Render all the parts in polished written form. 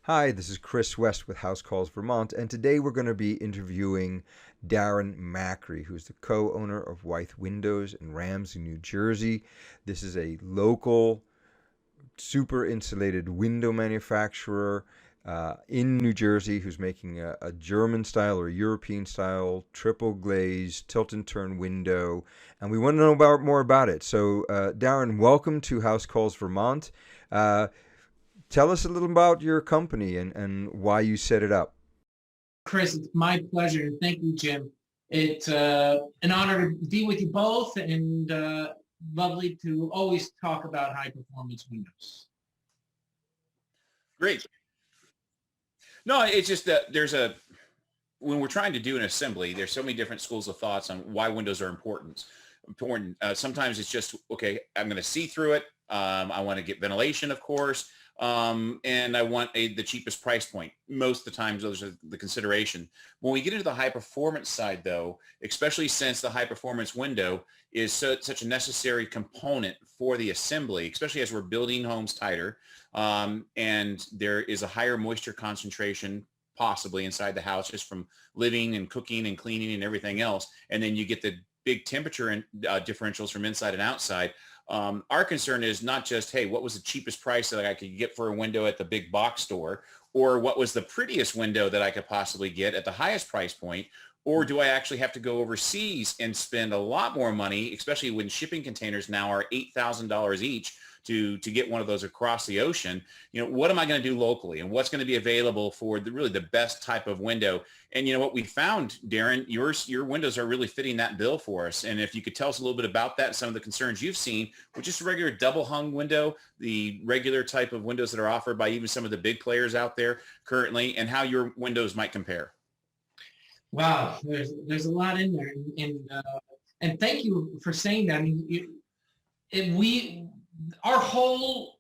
Hi, this is Chris West with House Calls Vermont, and today we're going to be interviewing Darren Macri, who's the co-owner of Wythe Windows in Ramsey, New Jersey. This is a local, super insulated window manufacturer in New Jersey who's making a German style or European style triple glazed tilt and turn window, and we want to know more about it. So, Darren, welcome to House Calls Vermont. Uh, Tell us a little about your company and why you set it up. Chris, it's my pleasure. Thank you, Jim. It's an honor to be with you both and lovely to always talk about high performance windows. Great. No, it's just that when we're trying to do an assembly, there's so many different schools of thoughts on why windows are important. Sometimes it's just, okay, I'm going to see through it. I want to get ventilation, of course. And I want the cheapest price point. Most of the times those are the consideration. When we get into the high performance side though, especially since the high performance window is such a necessary component for the assembly, especially as we're building homes tighter, and there is a higher moisture concentration possibly inside the house just from living and cooking and cleaning and everything else. And then you get the big temperature differentials from inside and outside. Our concern is not just, hey, what was the cheapest price that I could get for a window at the big box store, or what was the prettiest window that I could possibly get at the highest price point, or do I actually have to go overseas and spend a lot more money, especially when shipping containers now are $8,000 each to get one of those across the ocean? What am I going to do locally, and what's going to be available for really the best type of window? And what we found, Darren, your windows are really fitting that bill for us. And if you could tell us a little bit about that, some of the concerns you've seen with just a regular double hung window, the regular type of windows that are offered by even some of the big players out there currently, and how your windows might compare. Wow, there's a lot in there, and thank you for saying that. I mean, our whole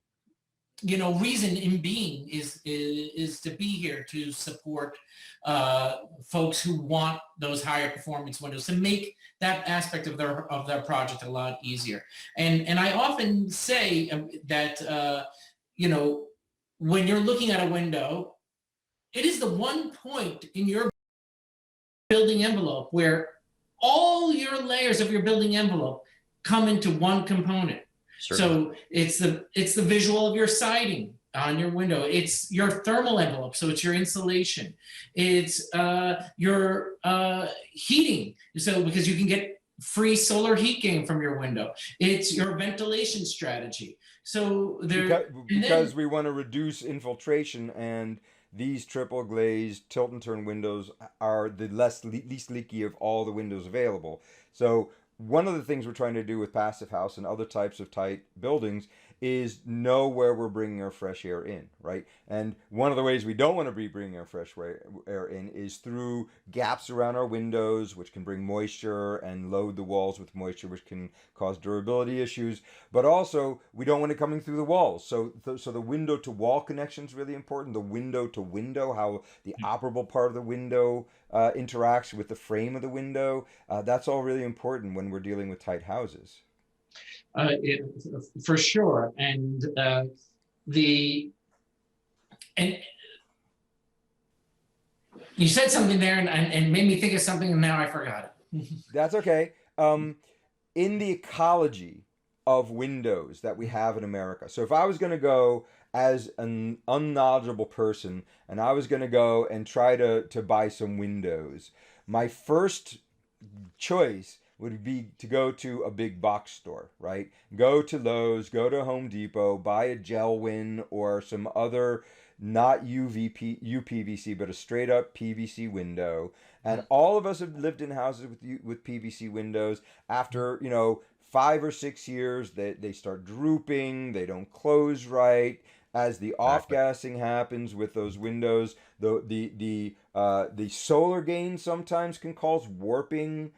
reason in being is to be here to support folks who want those higher performance windows, to make that aspect of their project a lot easier. And I often say that when you're looking at a window, it is the one point in your building envelope where all your layers of your building envelope come into one component. Certainly. So it's the visual of your siding on your window. It's your thermal envelope, so it's your insulation. It's your heating, so because you can get free solar heat gain from your window. It's your ventilation strategy. So because we want to reduce infiltration, and these triple glazed tilt and turn windows are the least leaky of all the windows available. So one of the things we're trying to do with Passive House and other types of tight buildings is know where we're bringing our fresh air in, right? And one of the ways we don't want to be bringing our fresh air in is through gaps around our windows, which can bring moisture and load the walls with moisture, which can cause durability issues. But also, we don't want it coming through the walls. So the window to wall connection is really important. The window to window, how the operable part of the window interacts with the frame of the window. That's all really important when we're dealing with tight houses. For sure. And you said something there and made me think of something, and now I forgot it. That's okay. In the ecology of windows that we have in America, so if I was going to go as an unknowledgeable person and I was going to go and try to buy some windows, my first choice would be to go to a big box store, right? Go to Lowe's, go to Home Depot, buy a gel win or some other not uPVC, but a straight up PVC window. And all of us have lived in houses with PVC windows. After 5 or 6 years, they start drooping, they don't close right. As the off-gassing happens with those windows, the solar gain sometimes can cause warping.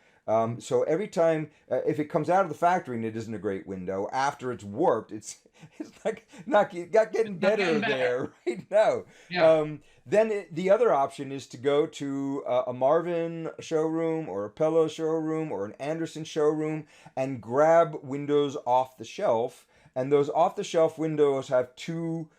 So every time, if it comes out of the factory and it isn't a great window, after it's warped, it's like not getting better there right now. Yeah. Then the other option is to go to a Marvin showroom or a Pella showroom or an Anderson showroom and grab windows off the shelf. And those off the shelf windows have two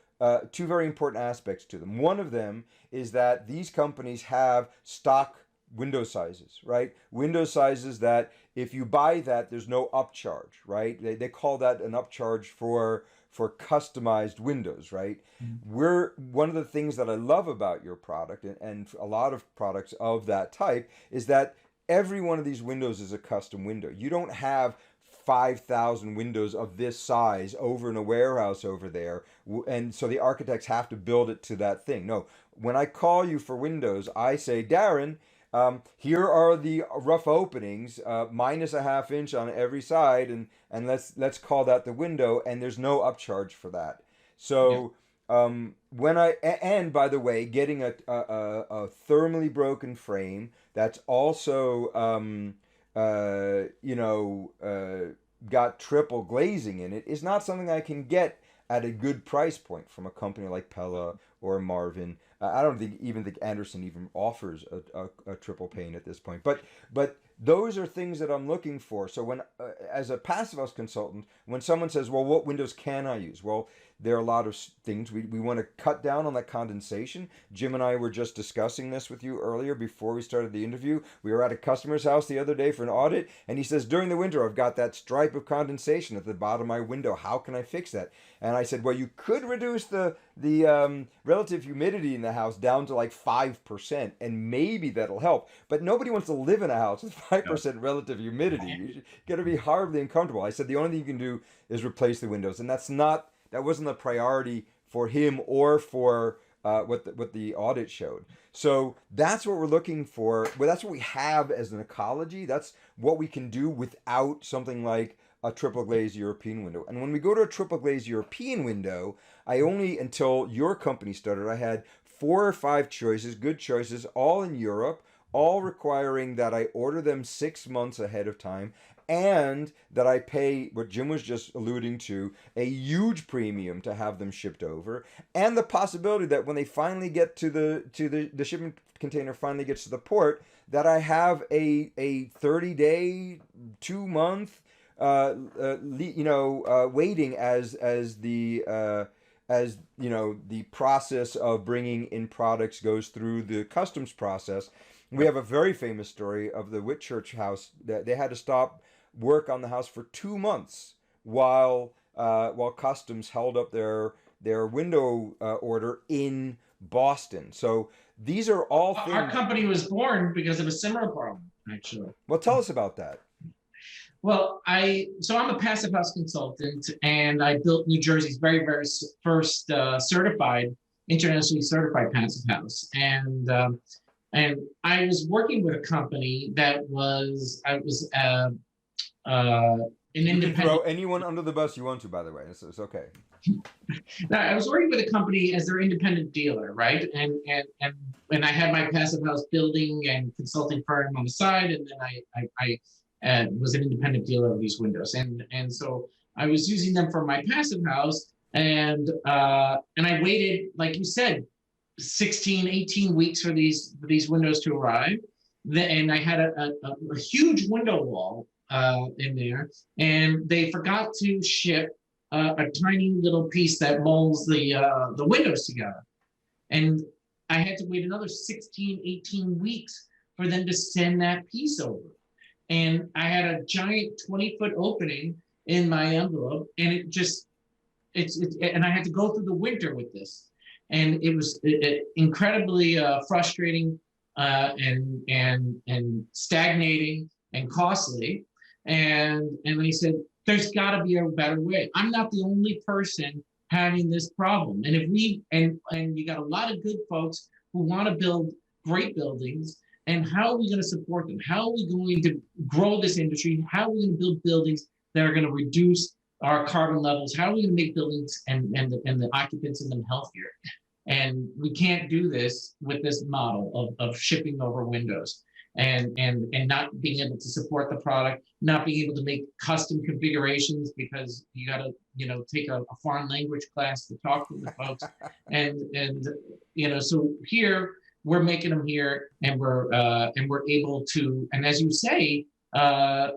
two very important aspects to them. One of them is that these companies have stock window sizes, right? Window sizes that if you buy that, there's no upcharge, right? They call that an upcharge for customized windows, right? We're one of the things that I love about your product and a lot of products of that type is that every one of these windows is a custom window. You don't have 5,000 windows of this size over in a warehouse over there. And so the architects have to build it to that thing. No, when I call you for windows, I say, Darren, here are the rough openings, minus a half inch on every side, and let's call that the window, and there's no upcharge for that. So and by the way, getting a thermally broken frame that's also got triple glazing in it is not something I can get at a good price point from a company like Pella or Marvin. I don't even think Anderson even offers a triple pane at this point. But those are things that I'm looking for. So when, as a passive house consultant, when someone says, well, what windows can I use? Well, there are a lot of things. We want to cut down on that condensation. Jim and I were just discussing this with you earlier before we started the interview. We were at a customer's house the other day for an audit, and he says, during the winter, I've got that stripe of condensation at the bottom of my window. How can I fix that? And I said, well, you could reduce the relative humidity in the house down to like 5%, and maybe that'll help. But nobody wants to live in a house with 5% relative humidity. You're going to be horribly uncomfortable. I said, the only thing you can do is replace the windows, and that wasn't a priority for him or for what the audit showed. So that's what we're looking for. Well, that's what we have as an ecology. That's what we can do without something like a triple glazed European window. And when we go to a triple glazed European window, I only, until your company started, I had 4 or 5 choices, good choices, all in Europe, all requiring that I order them 6 months ahead of time, and that I pay, what Jim was just alluding to, a huge premium to have them shipped over, and the possibility that when they finally get to the shipment container finally gets to the port, that I have a 30-day, 2-month waiting as the process of bringing in products goes through the customs process. We have a very famous story of the Whitchurch house that they had to stop work on the house for 2 months while customs held up their window order in Boston. So these are all things. Our company was born because of a similar problem, actually. Well, tell us about that. Well, I'm a passive house consultant, and I built New Jersey's very, very first internationally certified passive house. And I was working with a company that was an independent. You can throw anyone under the bus you want to, by the way. It's okay. Now, I was working with a company as their independent dealer, right? And I had my passive house building and consulting firm on the side, and then I was an independent dealer of these windows, and so I was using them for my passive house, and I waited, like you said, 16, 18 weeks for these windows to arrive. And I had a huge window wall in there, and they forgot to ship a tiny little piece that molds the windows together. And I had to wait another 16, 18 weeks for them to send that piece over. And I had a giant 20-foot opening in my envelope, and and I had to go through the winter with this. And it was incredibly frustrating and stagnating and costly. And he said, there's got to be a better way. I'm not the only person having this problem. And you got a lot of good folks who want to build great buildings. And how are we going to support them? How are we going to grow this industry? How are we going to build buildings that are going to reduce our carbon levels? How are we going to make buildings and the occupants in them healthier? And we can't do this with this model of shipping over windows and not being able to support the product, not being able to make custom configurations because you got to take a foreign language class to talk to the folks. So here we're making them here, and we're able to. And as you say, our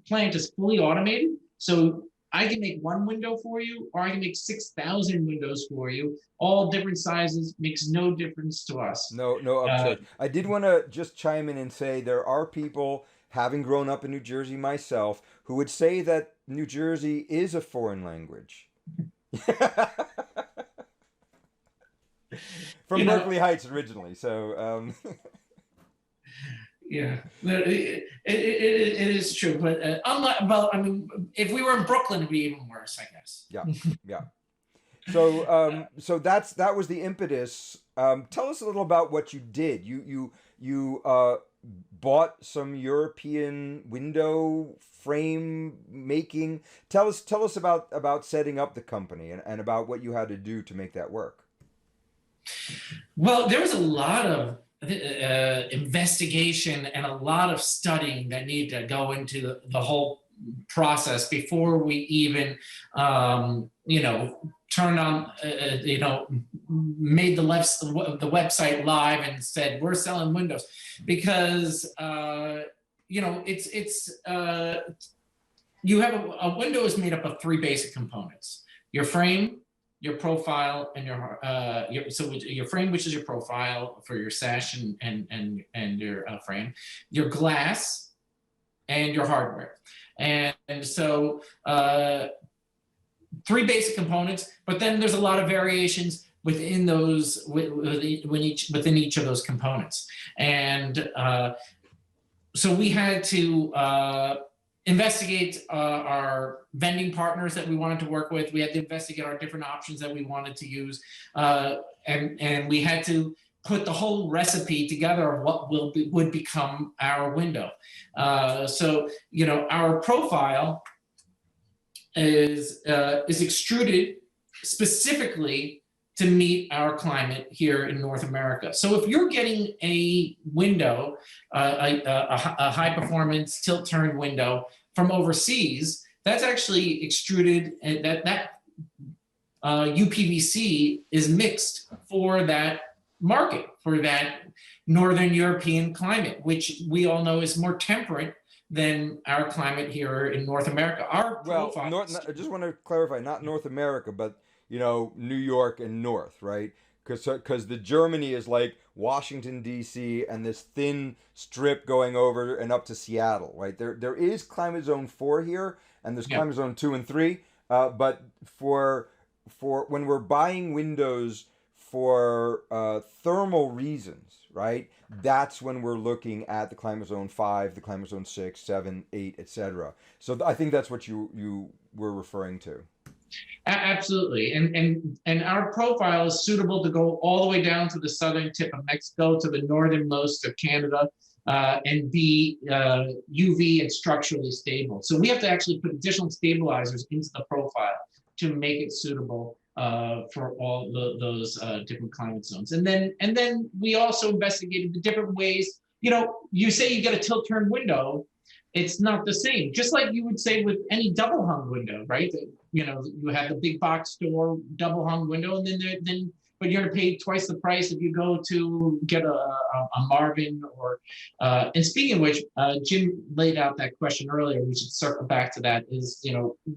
plant is fully automated. So I can make one window for you, or I can make 6,000 windows for you, all different sizes, makes no difference to us. No, no Uh, upcharge. I did want to just chime in and say there are people, having grown up in New Jersey myself, who would say that New Jersey is a foreign language. From you know, Berkeley Heights originally, so yeah, it is true, but unlike, well, I mean, if we were in Brooklyn, it'd be even worse, I guess. yeah, yeah. So so that was the impetus. Tell us a little about what you did. You bought some European window frame making. Tell us about setting up the company and about what you had to do to make that work. Well, there was a lot of investigation and a lot of studying that needed to go into the whole process before we even, turned on, made the website live and said we're selling windows, because you have a window is made up of three basic components: your frame, your profile, and your frame, which is your profile for your sash and your frame, your glass, and your hardware. And so three basic components, but then there's a lot of variations within those within each of those components. And so we had to investigate our vending partners that we wanted to work with. We had to investigate our different options that we wanted to use, and we had to put the whole recipe together of what would become our window. So our profile is extruded specifically to meet our climate here in North America. So if you're getting a window, a high performance tilt turn window from overseas, that's actually extruded, and that uPVC is mixed for that market, for that Northern European climate, which we all know is more temperate than our climate here in North America. Our profile. I just want to clarify, not North America, but New York and North, right? Because the Germany is like Washington D.C. and this thin strip going over and up to Seattle, right? There is climate zone 4 here, and there's climate zone 2 and 3. But for when we're buying windows for thermal reasons, right? That's when we're looking at the climate zone 5, the climate zone 6, 7, 8, etc. So I think that's what you were referring to. Absolutely, and our profile is suitable to go all the way down to the southern tip of Mexico, to the northernmost of Canada, and be UV and structurally stable. So we have to actually put additional stabilizers into the profile to make it suitable for all those different climate zones. And then we also investigated the different ways. You say you get a tilt turn window, it's not the same. Just like you would say with any double hung window, right? You have the big box store double hung window, and but you're going to pay twice the price if you go to get a Marvin or. And speaking of which, Jim laid out that question earlier. We should circle back to that. Is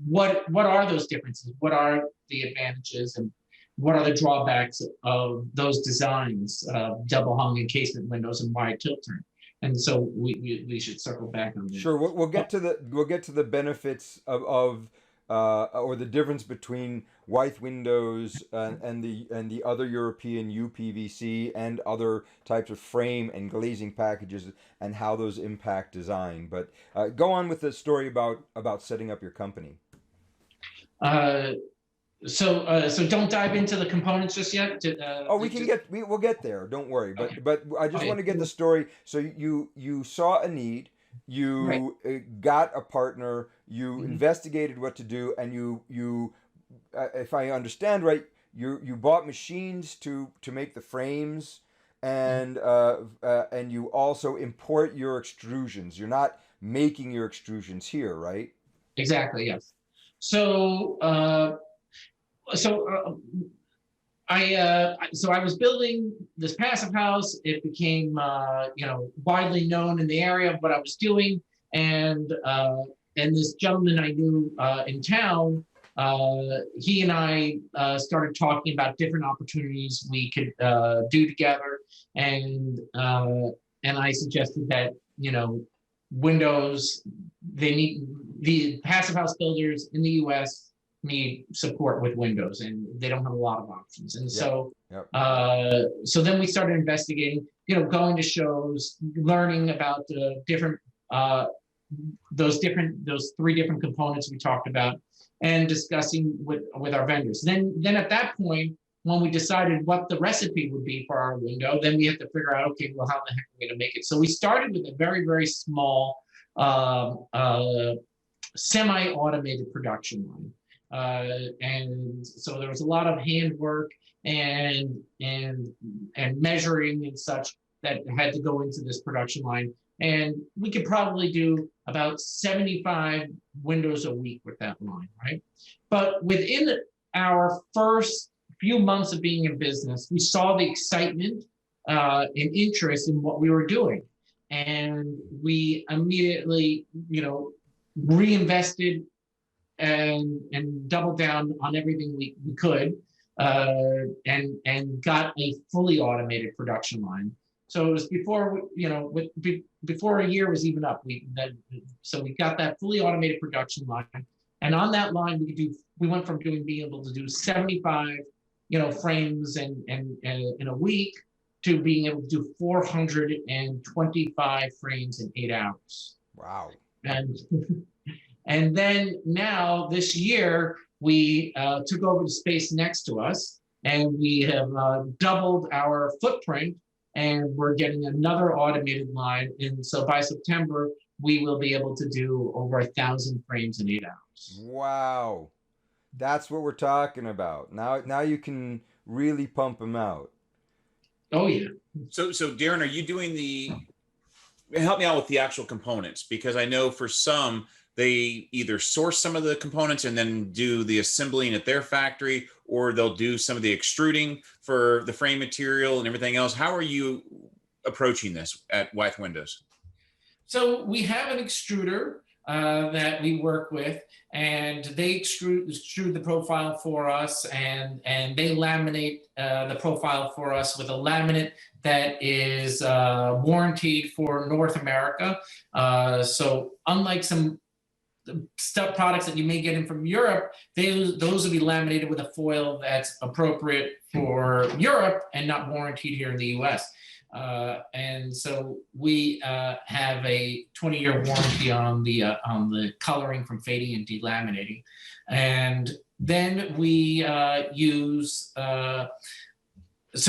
what are those differences? What are the advantages, and what are the drawbacks of those designs, double hung encasement windows and wide tilt turn? And so we should circle back on this. Sure, we'll get to the benefits of or the difference between Wythe Windows and the other European uPVC and other types of frame and glazing packages, and how those impact design. But go on with the story about setting up your company. So don't dive into the components just yet. We'll get there. Don't worry. But I just want to get the story. So you saw a need, you got a partner, you investigated what to do, and you if I understand right, you bought machines to make the frames, and you also import your extrusions. You're not making your extrusions here, right? Exactly. Yes. So I was building this passive house. It became widely known in the area of what I was doing, and and this gentleman I knew in town, he and I started talking about different opportunities we could do together, and I suggested that, you know, windows, they need, the passive house builders in the U.S. need support with windows, and they don't have a lot of options. And so so then we started investigating, you know, going to shows, learning about the different those three different components we talked about, and discussing with our vendors. Then at that point, when we decided what the recipe would be for our window, then we had to figure out, okay, well, how the heck are we going to make it? So we started with a very, very small semi-automated production line. And so there was a lot of handwork and measuring and such that had to go into this production line. And we could probably do about 75 windows a week with that line, right? But within our first few months of being in business, we saw the excitement and interest in what we were doing. And we immediately, you know, reinvested and doubled down on everything we could, and got a fully automated production line. So it was before, you know, before a year was even up. So we got that fully automated production line, and on that line we went from being able to do 75, you know, frames in a week to being able to do 425 frames in 8 hours. Wow. And then now this year we took over the space next to us, and we have doubled our footprint. And we're getting another automated line. And so by September, we will be able to do over 1,000 frames in 8 hours. Wow. That's what we're talking about. Now you can really pump them out. Oh, yeah. So Darren, are you doing help me out with the actual components? Because I know for some, they either source some of the components and then do the assembling at their factory, or they'll do some of the extruding for the frame material and everything else. How are you approaching this at Wythe Windows? So we have an extruder that we work with, and they extrude the profile for us, and they laminate the profile for us with a laminate that is warranted for North America. So unlike some products that you may get in from Europe, those will be laminated with a foil that's appropriate for Europe and not warranted here in the US. And so we have a 20-year warranty on the coloring from fading and delaminating. And then we use, so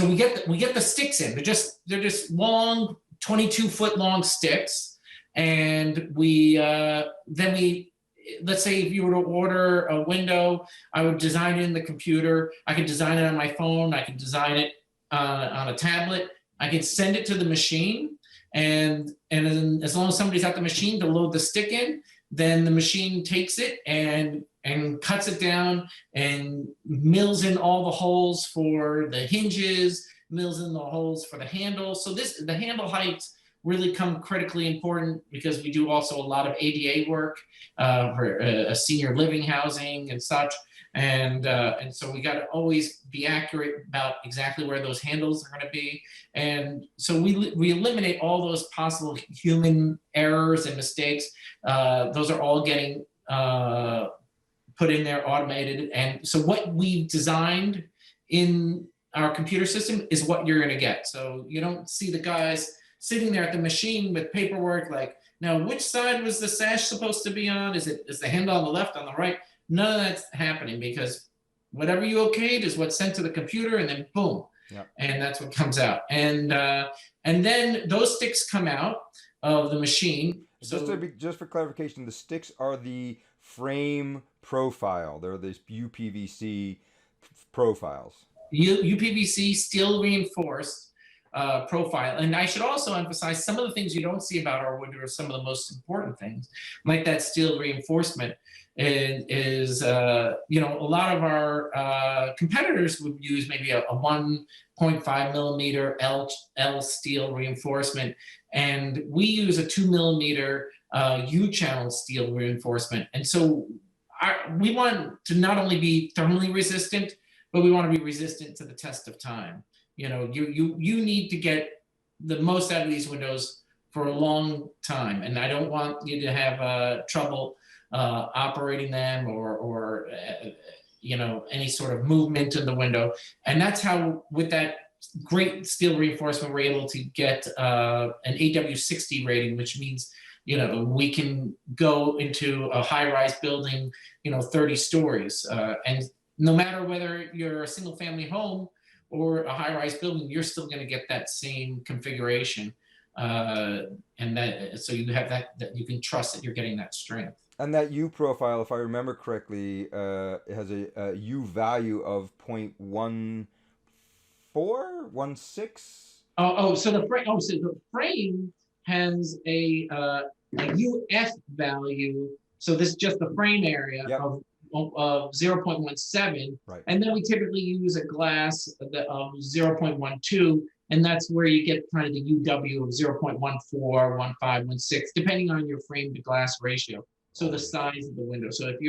we get the sticks in. They're just long, 22-foot long sticks. And let's say if you were to order a window, I would design it in the computer. I could design it on my phone. I could design it on a tablet. I could send it to the machine, and then as long as somebody's at the machine to load the stick in, then the machine takes it and cuts it down and mills in all the holes for the hinges, mills in the holes for the handle. So the handle heights really come critically important, because we do also a lot of ADA work for a senior living housing and such. And so we got to always be accurate about exactly where those handles are going to be. And so we eliminate all those possible human errors and mistakes. Those are all getting put in there, automated. And so what we designed in our computer system is what you're going to get. So you don't see the guys sitting there at the machine with paperwork like, now which side was the sash supposed to be on? Is the handle on the left, on the right? None of that's happening, because whatever you okayed is what's sent to the computer, and then boom, and that's what comes out. And then those sticks come out of the machine. Just for clarification, the sticks are the frame profile. They're the uPVC profiles. uPVC steel reinforced profile. And I should also emphasize, some of the things you don't see about our window are some of the most important things, like that steel reinforcement. Is you know, a lot of our competitors would use maybe a 1.5 millimeter L steel reinforcement, and we use a 2 millimeter U-channel steel reinforcement. And so we want to not only be thermally resistant, but we want to be resistant to the test of time. You know, you need to get the most out of these windows for a long time, and I don't want you to have trouble operating them or you know, any sort of movement in the window. And that's how, with that great steel reinforcement, we're able to get an AW60 rating, which means, you know, we can go into a high-rise building, you know, 30 stories, and no matter whether you're a single-family home or a high-rise building, you're still going to get that same configuration, and that, so you have that you can trust that you're getting that strength. And that U profile, if I remember correctly, it has a U value of 0.1416. So the frame. So the frame has a UF value. So this is just the frame area, yep, of 0.17, right. And then we typically use a glass of 0.12, and that's where you get kind of the UW of 0.14, 15, 16, depending on your frame to glass ratio. So the size of the window. So if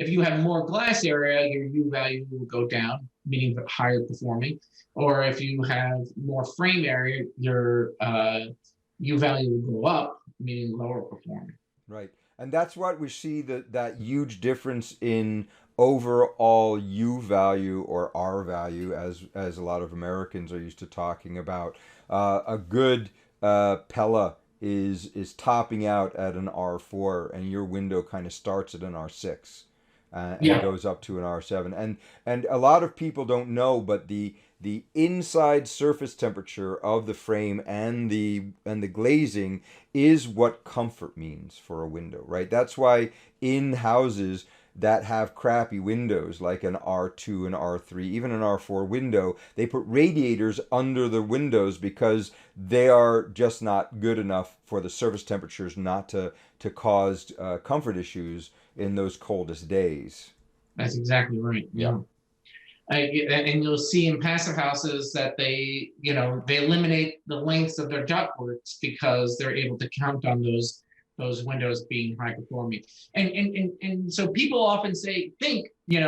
you have more glass area, your U value will go down, meaning higher performing. Or if you have more frame area, your U value will go up, meaning lower performing. Right. And that's what we see, that huge difference in overall U value, or R value, as a lot of Americans are used to talking about. A good Pella is topping out at an R4, and your window kind of starts at an R6, and goes up to an R7. And a lot of people don't know, but the inside surface temperature of the frame and the glazing is what comfort means for a window, right? That's why in houses that have crappy windows, like an R2 and R3, even an R4 window, they put radiators under the windows because they are just not good enough for the surface temperatures not to cause comfort issues in those coldest days. That's exactly right. Yeah. And you'll see in passive houses that they eliminate the lengths of their ductworks because they're able to count on those windows being high performing. And so people often think, and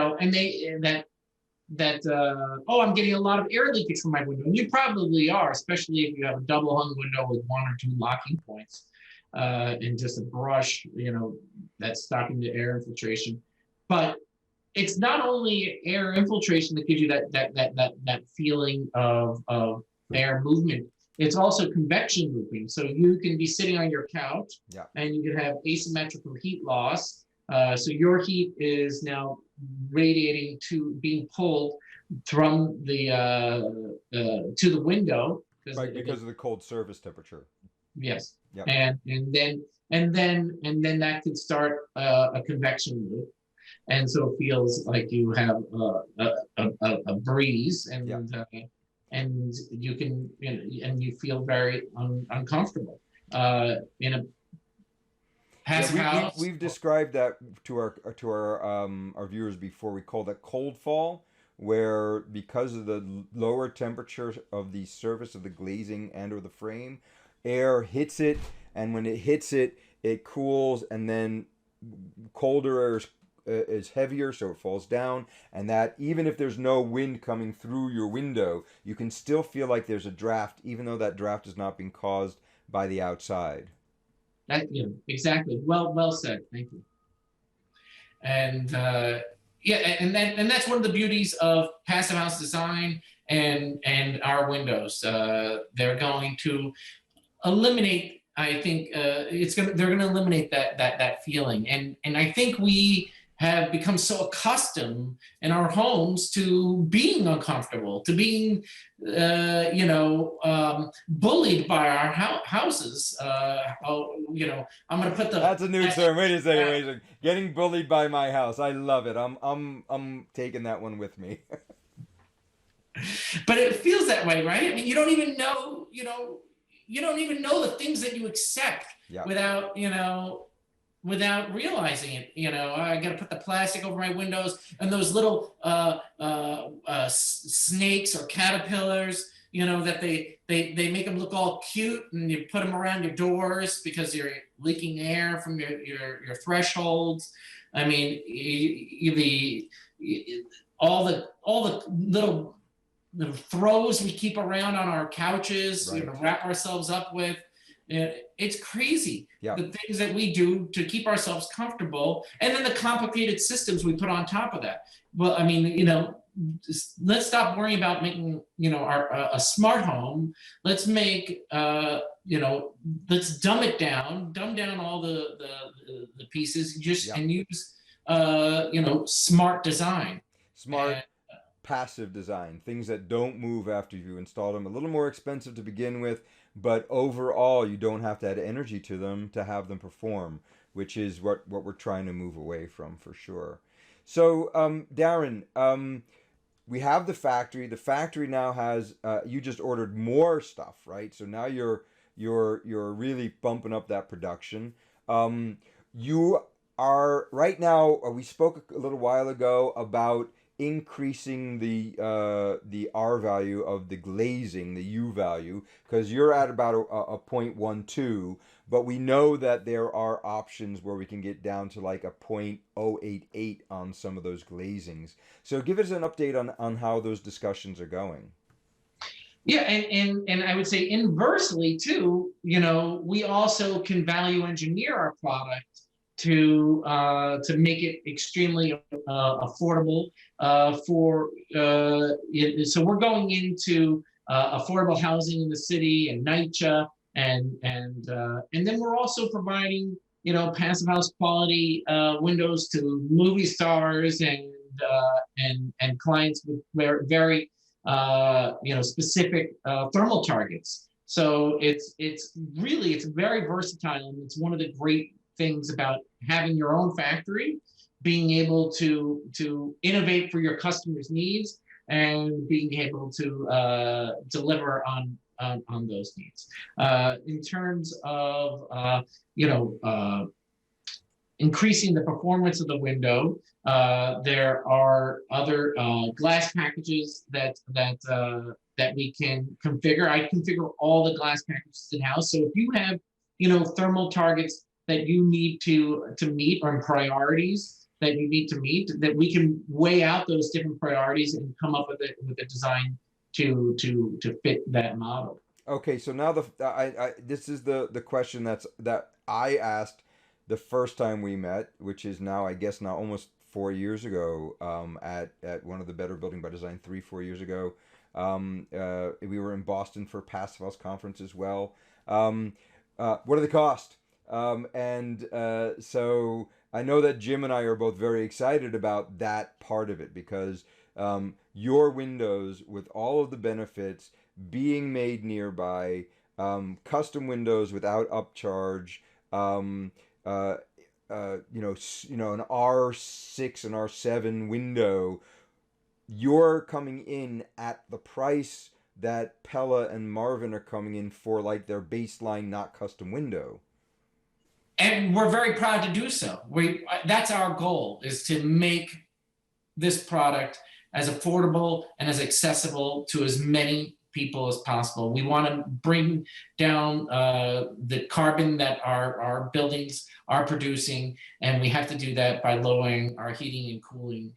oh, I'm getting a lot of air leakage from my window. And you probably are, especially if you have a double hung window with 1 or 2 locking points, and just a brush, that's stopping the air infiltration. But it's not only air infiltration that gives you that feeling of air movement. It's also convection looping. So you can be sitting on your couch, and you can have asymmetrical heat loss. So your heat is now radiating being pulled from the to the window, because of the cold surface temperature. Yes. Yep. And then that could start a convection loop. And so it feels like you have a breeze, and you can, and you feel very uncomfortable in a passive house. We've described that to our viewers before. We call that cold fall, where because of the lower temperature of the surface of the glazing and or the frame, air hits it, and when it hits it, it cools, and then colder air is heavier, so it falls down, and that even if there's no wind coming through your window, you can still feel like there's a draft, even though that draft is not being caused by the outside. Exactly. Well said. Thank you. And and that's one of the beauties of passive house design and our windows. They're going to eliminate. I think they're going to eliminate that feeling, and I think we have become so accustomed in our homes to being uncomfortable, to being, bullied by our houses. I'm going to put That's a new term. Wait a second. Getting bullied by my house. I love it. I'm taking that one with me. But it feels that way, right? I mean, you don't even know, you don't even know the things that you accept without realizing it. I got to put the plastic over my windows, and those little snakes or caterpillars, that they make them look all cute, and you put them around your doors because you're leaking air from your thresholds. I mean, all the little throws we keep around on our couches, Right. wrap ourselves up with. It's crazy. Yeah. The things that we do to keep ourselves comfortable, and then the complicated systems we put on top of that. Well, I mean, let's stop worrying about making, a smart home. Let's make, let's dumb down all the pieces, and use, smart design. Smart. Passive design, things that don't move after you install them, a little more expensive to begin with, but overall you don't have to add energy to them to have them perform, which is what we're trying to move away from for sure. So Darren, we have the factory. The factory now has you just ordered more stuff, right? So now you're really bumping up that production. You are right now, we spoke a little while ago about increasing the R value of the glazing, the U value, because you're at about a 0.12, but we know that there are options where we can get down to like a 0.088 on some of those glazings. So give us an update on how those discussions are going. Yeah, and I would say inversely too, we also can value engineer our product to make it extremely affordable so we're going into affordable housing in the city and NYCHA, and then we're also providing passive house quality windows to movie stars and clients with very specific thermal targets. So it's very versatile, and it's one of the great things about having your own factory, being able to innovate for your customers' needs and being able to deliver on those needs. In terms of increasing the performance of the window, there are other glass packages that we can configure. I configure all the glass packages in-house. So if you have thermal targets that you need to meet, or priorities that you need to meet, that we can weigh out those different priorities and come up with a design to fit that model. Okay, so now this is the question that I asked the first time we met, which is now, I guess now almost 4 years ago, at one of the Better Building by Design 3-4 years ago. We were in Boston for Passive House conference as well. What do they cost? So I know that Jim and I are both very excited about that part of it, because your windows, with all of the benefits, being made nearby, custom windows without upcharge, an R6 and R7 window, you're coming in at the price that Pella and Marvin are coming in for, like their baseline, not custom window. And we're very proud to do so. That's our goal, is to make this product as affordable and as accessible to as many people as possible. We want to bring down the carbon that our buildings are producing, and we have to do that by lowering our heating and cooling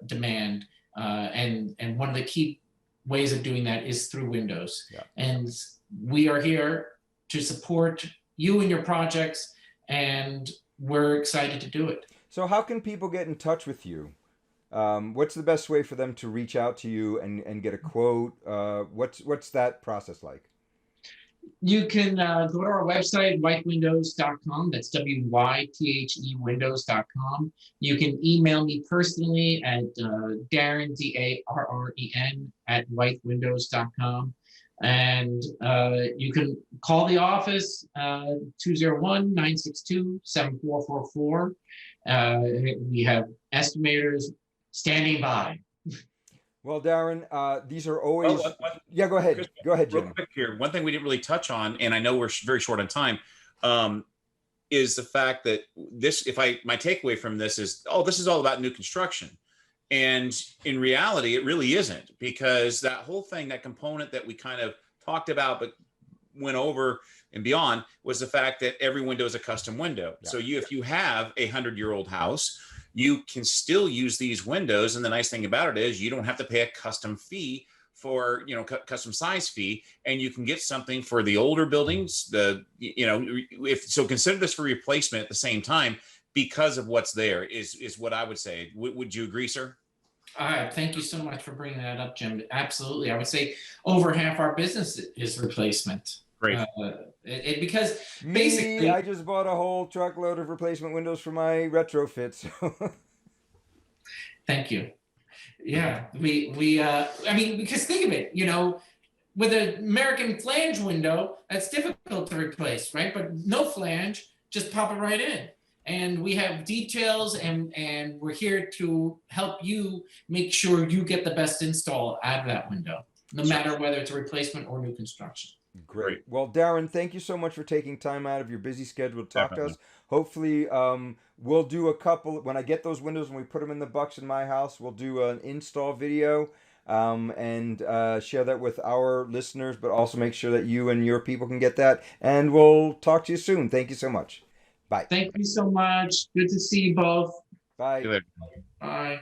demand. And one of the key ways of doing that is through windows. Yeah. And we are here to support you and your projects, and we're excited to do it. So how can people get in touch with you? What's the best way for them to reach out to you and get a quote? What's that process like? You can go to our website, wythewindows.com. That's WYTHE windows.com. You can email me personally at Darren, DARREN, at wythewindows.com. And you can call the office, 201-962-7444. We have estimators standing by. Well, Darren, these are always... Yeah, go ahead. Go ahead, Jim. Real quick here. One thing we didn't really touch on, and I know we're very short on time, is the fact that my takeaway from this is, this is all about new construction. And in reality, it really isn't, because that whole thing, that component that we kind of talked about but went over, and beyond was the fact that every window is a custom window. Yeah. So if you have a 100-year-old house, you can still use these windows. And the nice thing about it is you don't have to pay a custom fee for, custom size fee, and you can get something for the older buildings. So consider this for replacement at the same time because of what's there is what I would say. Would you agree, sir? All right. Thank you so much for bringing that up, Jim. Absolutely. I would say over half our business is replacement. Great. Because basically, I just bought a whole truckload of replacement windows for my retrofit. So. Thank you. Yeah, because think of it, with an American flange window, that's difficult to replace, right? But no flange, just pop it right in. And we have details, and we're here to help you make sure you get the best install out of that window, no matter whether it's a replacement or new construction. Great. Well, Darren, thank you so much for taking time out of your busy schedule to talk to us. Hopefully, we'll do a couple, when I get those windows and we put them in the bucks in my house, we'll do an install video and share that with our listeners, but also make sure that you and your people can get that. And we'll talk to you soon. Thank you so much. Bye. Thank you so much. Good to see you both. Bye. Bye.